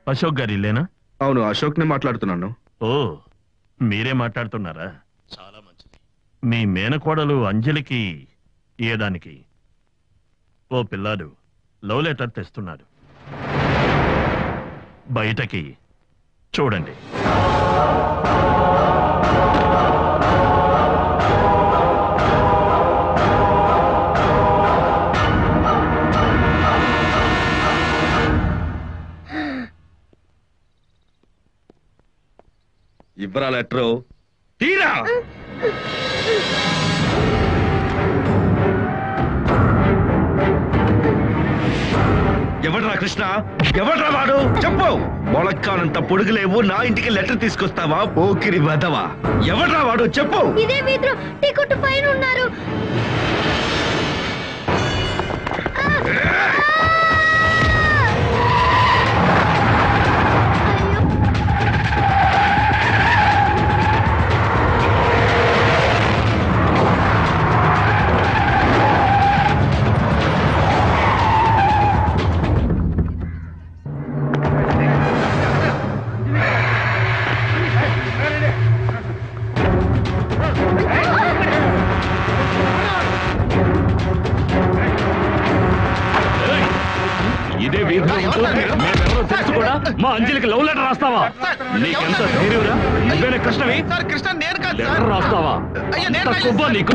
అశోక్ గారి ఇల్లేనా? అవును, అశోక్ నే మాట్లాడుతున్నాను. ఓ, మీరే మాట్లాడుతున్నారా? చాలా మంచిది. మీ మేనకోడలు అంజలికి ఇయ్యడానికి ఓ పిల్లాడు లవ్ లెటర్ తెస్తున్నాడు. బయటకి చూడండి. ఇవ్వరా లెటరు, తీరా. ఎవడ్రా కృష్ణ? ఎవడ్రా వాడు? చెప్పు. మొలక్కానంత పొడుగులేవు, నా ఇంటికి లెటర్ తీసుకొస్తావా? పోకిరి వదవా. ఎవడ్రా వాడు? చెప్పు. ఇదే వీధిలో టీ కొట్టు పైన ఉన్నారు. ఇదే వీధిలో మేమెవరో తెలుసు కూడా మా అంజలికి లవ్ లెటర్ రాస్తావా? నీకెంత ధైర్యంరా? నువ్వేనా కృష్ణవి? లెటర్ రాస్తావా? కొబ్బా నీకు?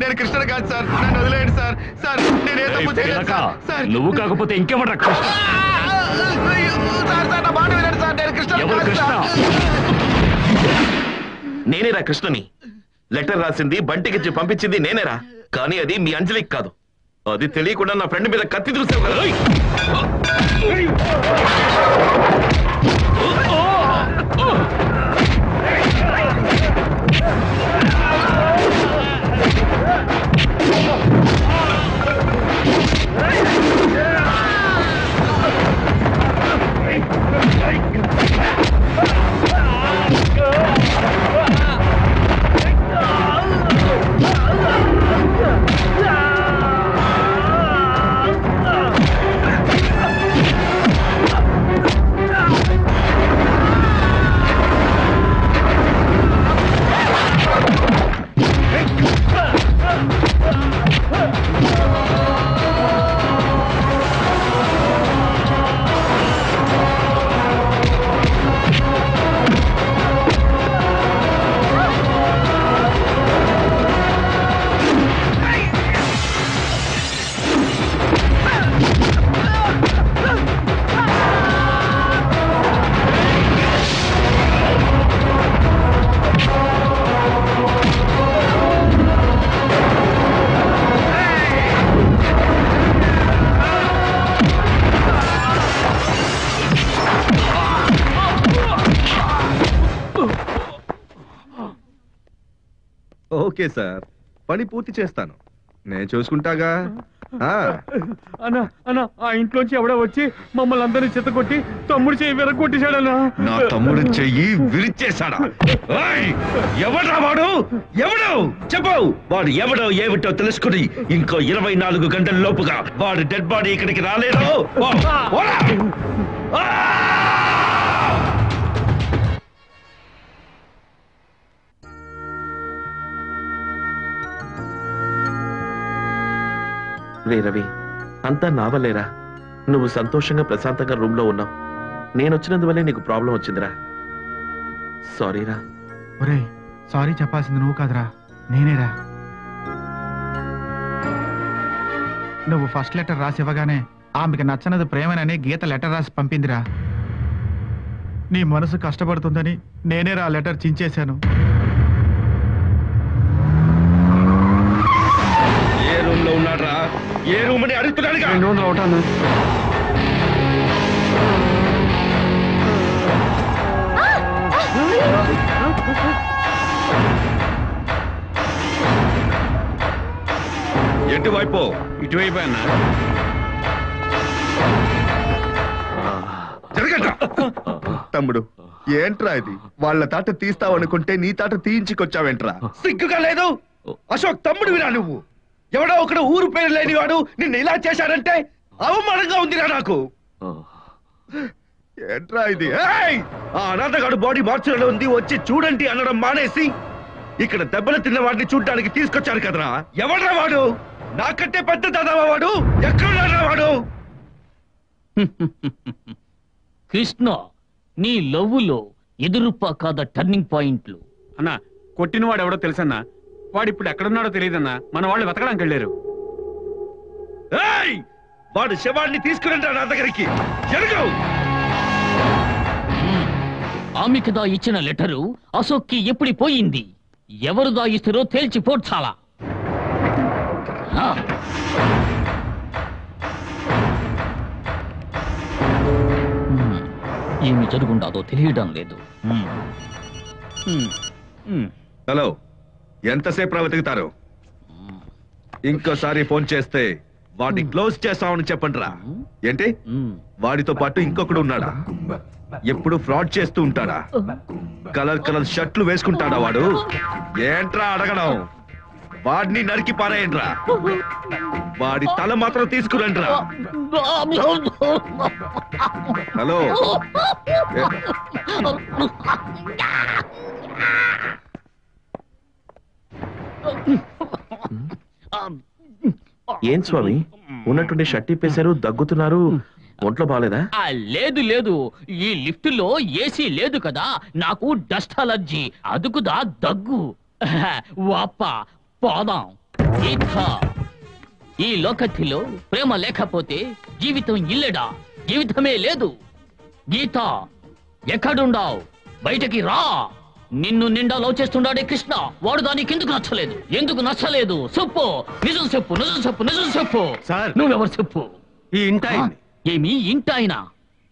నేను కృష్ణ కాదు సార్, నన్ను వదిలేయండి సార్. సార్ నేనే తప్పు చేయలేదు సార్. నువ్వు కాకపోతే ఇంకెవడ్రా కృష్ణ? సార్ నా మాట వినండి సార్, నేను కృష్ణ. ఎవరు కృష్ణ? నేనేరా కృష్ణని. లెటర్ రాసింది బంటికిచ్చి పంపించింది నేనేరా, కానీ అది మీ అంజలికి కాదు. అది తెలియకుండా నా ఫ్రెండ్ మీద కత్తి చూసావు కదా. ఓకే సార్, పని పూర్తి చేస్తాను, నేను చూసుకుంటాగా. అన్నా అన్నా, ఆ ఇంట్లోంచి ఎవడో వచ్చి మమ్మల్ని అందరినీ చెత్తకొట్టి తమ్ముడు చెయ్యి విరగొట్టేశాడన్నా. నా తమ్ముడు చెయ్యి విరిచేశాడా? ఎవడా వాడు? ఎవడు? చెప్పు. వాడు ఎవడో ఏమిటో తెలుసుకుని ఇంకో 24 గంటల లోపుగా వాడు డెడ్ బాడీ ఇక్కడికి రాలేడు. రే రవి, అంతా నా వల్లేరా. నువ్వు సంతోషంగా ప్రశాంతంగా రూమ్ లో ఉన్నావు. నేను వచ్చినందువల్లే నీకు ప్రాబ్లం వచ్చిందిరా. సారీరా. ఒరే, సారీ చెప్పాల్సింది నువ్వు కాదురా, నేనేరా. నువ్వు ఫస్ట్ లెటర్ రాసి ఇవ్వగానే ఆమెకి నచ్చనది ప్రేమనని గీత లెటర్ రాసి పంపిందిరా. నీ మనసు కష్టపడుతుందని నేనేరా లెటర్ చించేశాను. ఏ రూమ్ లో ఉన్నాడ్రా? ఏ రూమ్ అని అడుగుతున్నాడు. 2 రోజులు అవుతాను. ఎటువైపు? ఇటువైపు అన్నా. జరగట. తమ్ముడు, ఏంట్రా ఇది? వాళ్ళ తాట తీస్తావనుకుంటే నీ తాట తీయించుకొచ్చావేంట్రా? సిగ్గుగా లేదు? అశోక్ తమ్ముడు విరా నువ్వు. ఎవడో ఒకడు ఊరు పేరు లేనివాడు నిన్ను ఇలా చేశాడంటే అవమానంగా ఉందిరా నాకు. ఏంట్రా ఇది? ఏయ్! ఆ అనాథగాడు బాడీ మార్చులలో ఉంది, వచ్చి చూడండి అనడం మానేసి ఇక్కడ దెబ్బలు తిన్న వాడిని చూడడానికి తీసుకొచ్చారు కదరా. ఎవడ్రా వాడు? నాకంటే పెద్ద దాదావా వాడు? ఎక్కడున్నారా వాడు? కృష్ణ, నీ లవ్వులో ఎదురుపా కాద టర్నింగ్ పాయింట్లు. అన్నా, కొట్టిన వాడు ఎవడో తెలుసన్నా. వాడు ఇప్పుడు ఎక్కడున్నాడో తెలియదన్నా. మన వాళ్ళు వెతకడానికి వెళ్ళారు. ఏయ్! వాడు శవాన్ని తీసుకురండి నా దగ్గరికి. జరుగు. ఆమెకుదా ఇచ్చిన లెటరు అశోక్కి ఎప్పుడు పోయింది? ఎవరుదా ఇస్తారో తేల్చి పోడ్చాలా. ఏమి జరుగుండాదో తెలియడం లేదు. హలో, ఎంతసేపు వెతుకుతారు? ఇంకోసారి ఫోన్ చేస్తే వాడిని క్లోజ్ చేస్తామని చెప్పండి రా. ఏంటి? వాడితో పాటు ఇంకొకడు ఉన్నాడా? ఎప్పుడు ఫ్రాడ్ చేస్తూ ఉంటాడా? కలర్ కలర్ షర్ట్లు వేసుకుంటాడా వాడు? ఏంట్రా అడగడం? వాడిని నరికి పారేయండిరా. వాడి తల మాత్రం తీసుకురండిరా. హలో, ఏం స్వామి, ఉన్నట్టుండి షర్ట్ ఇప్పేశారు, దగ్గుతున్నారు, ఒంట్లో బాలేదా? లేదు లేదు, ఈ లిఫ్ట్ లో ఏసీ లేదు కదా, నాకు డస్ట్ అలర్జీ, అదుకుదా దగ్గు. వాప్ప పోదాం. ఈ లోకత్తిలో ప్రేమ లేకపోతే జీవితం ఇల్లెడా? జీవితమే లేదు. గీత, ఎక్కడుండావు? బయటకి రా. నిన్ను నిండా లవ్ చేస్తున్నాడే కృష్ణ. వాడు దానికి ఎందుకు నచ్చలేదు? ఎందుకు నచ్చలేదు చెప్పు. నిజం చెప్పు, నిజం చెప్పు, నిజం చెప్పు. సార్, నువ్వెవరు చెప్పు. ఈ ఇంట ఏమి ఇంటాయన?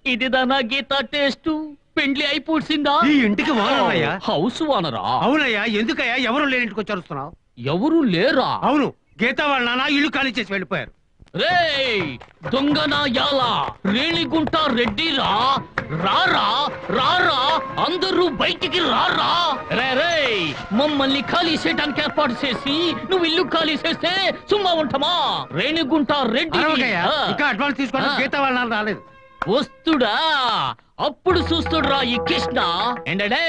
ఇదిదానా గీత టేస్ట్? పెండ్లి అయిపోసిందా? ఈ ఇంటికి వానరయ్యా. హౌస్ వానరా? అవునయ్యా. ఎందుకయ్యా ఎవరు లేని ఇంటికి వచ్చి అరుస్తున్నావు? ఎవరు లేరా? అవును, గీతా వాళ్ళ నాన్న ఇల్లు ఖాళీ చేసి వెళ్ళిపోయారు. రేయ్ దొంగనా యాలా, రేణిగుంట రెడ్డిరా, రారా రారా, అందరూ బయటికి రారా. రే రే, మమ్మల్ని ఖాళీ చేయడానికి ఏర్పాటు చేసి నువ్వు ఇల్లు ఖాళీ చేస్తే సుమ్మా ఉంటామా? రేణిగుంట రెడ్డి ఇంకా అడ్వాన్స్ తీసుకోవడం గీతా వాళ్ళ నాన్న రాలేదు. వస్తుడా? అప్పుడు చూస్తుడురా ఈ కృష్ణ. ఏంటంటే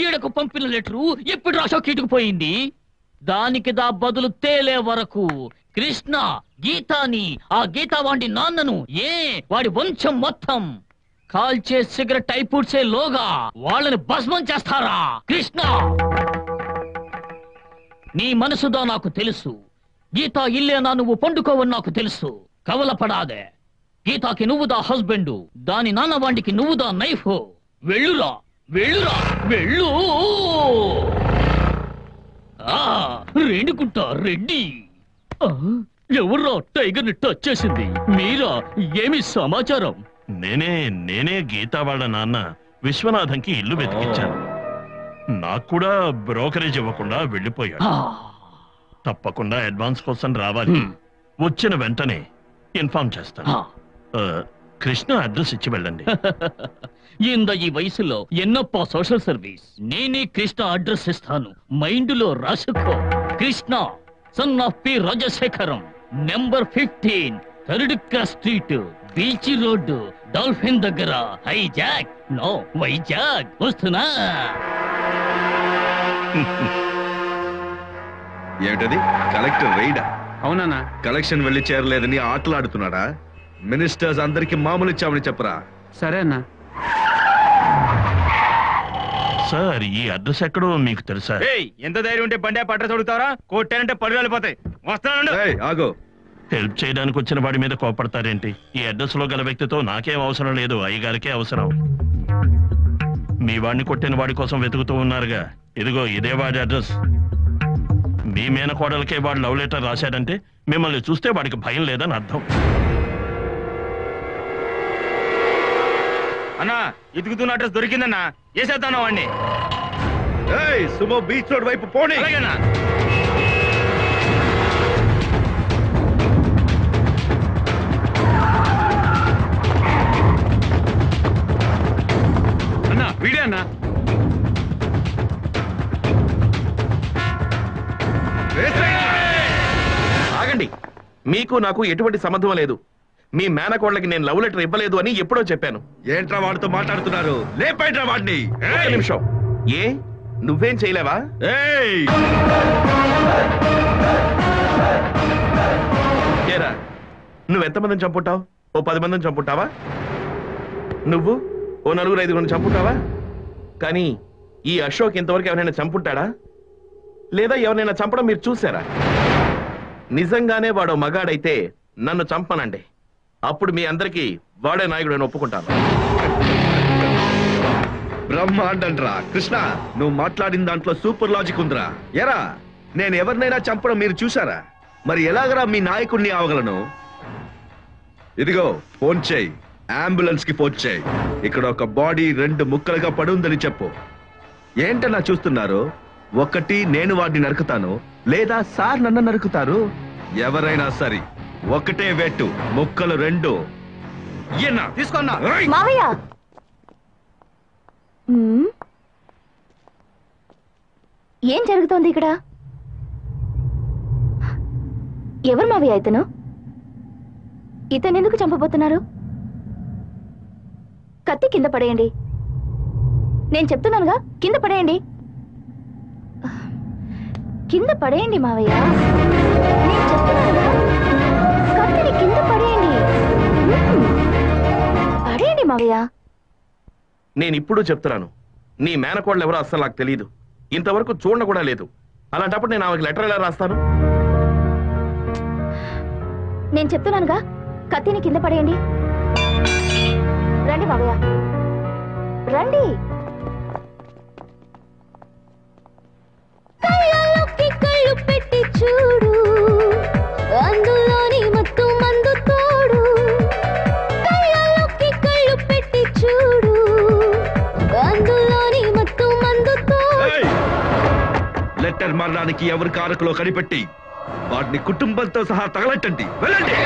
ఈడకు పంపిన లెటరు ఎప్పుడు రాషోకి ఇటుకుపోయింది? దానికి దా బదులు తేలే వరకు కృష్ణ గీతాని, ఆ గీతా వాడి నాన్నను, వాడి వంశం మొత్తం కాల్చే సిగరెట్ అయిపోడ్చే లోగా వాళ్ళని భస్మం చేస్తారా? కృష్ణ, నీ మనసుదా నాకు తెలుసు. గీతా ఇల్లేనా నువ్వు పండుకోవని నాకు తెలుసు. కవలపడాదే. గీతాకి నువ్వుదా హస్బెండ్, దాని నాన్నవాడికి నువ్వుదా నైఫ్. వెళ్ళురా, వెళ్ళురా, వెళ్ళు. రేణుకుంటా రెడ్డి. ఎవర్రా టైగర్ ని టచ్ చేసింది? మీరా? ఏమి సమాచారం? నేనే గీతా వాళ్ళ నాన్న విశ్వనాథంకి ఇల్లు వెతికిచ్చాను. నాకు కూడా బ్రోకరేజ్ ఇవ్వకుండా వెళ్ళిపోయాడు. తప్పకుండా అడ్వాన్స్ కోసం రావాలి. వచ్చిన వెంటనే ఇన్ఫార్మ్ చేస్తాను. కృష్ణ అడ్రస్ ఇచ్చి వెళ్ళండి. ఈ వయసులో ఎన్నప్ప సోషల్ సర్వీస్. నేనే కృష్ణ అడ్రస్ ఇస్తాను, మైండ్ లో రాసుకో. Krishna son of P Rajasekharam, number 15, third cross street, beach road, dolphin దగ్గర. Hijack no Vizag. వస్తున్నా. ఏమిటది? కలెక్టర్ రైడా? అవునా? కలెక్షన్ వెళ్ళి చేరలేదని ఆటలాడుతున్నాడా? మినిస్టర్స్ అందరికి మామూలు ఇచ్చామని చెప్పరా. సరే అన్నా. సార్, ఈ అడ్రస్ ఎక్కడో మీకు తెలుసా? ఎంత ధైర్యం ఉంటే బండి అడ్రస్ అడుగుతారా? కోట్టానంటే పళ్ళు వెళ్ళిపోతాయి. వస్తాను. ఆగో. హెల్ప్ చేయడానికి వచ్చిన వాడి మీద కోపడతారేంటి? ఈ అడ్రస్ లో గల వ్యక్తితో నాకేం అవసరం లేదు, అయ్యగారికే అవసరం. మీ వాడిని కొట్టిన వాడి కోసం వెతుకుతూ ఉన్నారుగా, ఇదిగో ఇదే వాడి అడ్రస్. మీ మేనకోడలకే వాడు లవ్ లెటర్ రాశాడంటే మిమ్మల్ని చూస్తే వాడికి భయం లేదని అర్థం. అన్నా, ఇదుగుతున్న అడ్రస్ దొరికిందన్నా. వేసేద్దాను వాడిని. సుమో బీచ్ రోడ్ వైపు పోనీ. అలాగేనా? అన్నా, వీడే అన్నా. ఆగండి, మీకు నాకు ఎటువంటి సంబంధం లేదు. మీ మేనకోళ్ళకి నేను లవ్ లెటర్ ఇవ్వలేదు అని ఎప్పుడో చెప్పాను. ఏంట్రా వాడితో మాట్లాడుతున్నారు? లేపైట్రా వాడిని. ఒక్క నిమిషం. ఏ నువ్వేం చేయలేవా? ఏయ్! ఏరా నువ్వెంతమందిని చంపుంటావు? ఓ 10 మందిని చంపుంటావా? నువ్వు ఓ 4-5 చంపుంటావా? కానీ ఈ అశోక్ ఇంతవరకు ఎవరైనా చంపుంటాడా? లేదా ఎవరైనా చంపడం మీరు చూసారా? నిజంగానే వాడు మగాడైతే నన్ను చంపనండి. అప్పుడు మీ అందరికీ వాడే నాయకుడు అని ఒప్పుకుంటాను. బ్రహ్మాండంరా కృష్ణ, నువ్వు మాట్లాడిన దాంట్లో సూపర్ లాజిక్ ఉందిరా. ఎరా నేను ఎవరినైనా చంపడం మీరు చూసారా? మరి ఎలాగరా మీ నాయకుడిని ఆవగలను? ఇదిగో ఫోన్ చేయి, అంబులెన్స్ కి ఫోన్ చేయి. ఇక్కడ ఒక బాడీ 2 ముక్కలుగా పడి ఉందని చెప్పు. ఏంటన్నా చూస్తున్నారు? ఒకటి నేను వాడిని నరుకుతాను, లేదా సార్ నన్ను నరుకుతారు. ఎవరైనా సరే ఒకటే వెట్టు, ముక్కలు 2. తీసుకున్నా. మావయ్య ఏం జరుగుతోంది ఇక్కడ? ఎవరు మావయ్య ఇతను? ఇతను ఎందుకు చంపబోతున్నారు? కత్తి కింద పడేయండి. నేను చెప్తున్నానుగా, కింద పడేయండి. కింద పడేయండి మావయ్య. నేను చెప్తున్నానుగా, కత్తిని కింద పడేయండి. పడేయండి మావయ్య. నేను ఇప్పుడు చెప్తున్నాను, నీ మేనకోళ్ళు ఎవరో అస్సలు నాకు తెలియదు. ఇంతవరకు చూడను కూడా లేదు. అలాంటప్పుడు నేను ఆమెకి లెటర్ ఎలా రాస్తాను? నేను చెప్తున్నానుగా, కత్తిని కింద పడేయండి. రండి మావయ్య, రండి. కళ్ళలోకి కళ్ళు పెట్టి చూడు, అందులోని మత్తు మందు తోడు. కళ్ళలోకి కళ్ళు పెట్టి చూడు, అందులోని మత్తు మందు తోడు. లెటర్ మారడానికి ఎవరి కారకులో కనిపెట్టి వాడిని కుటుంబంతో సహా తగలెట్టండి. వెళ్ళండి.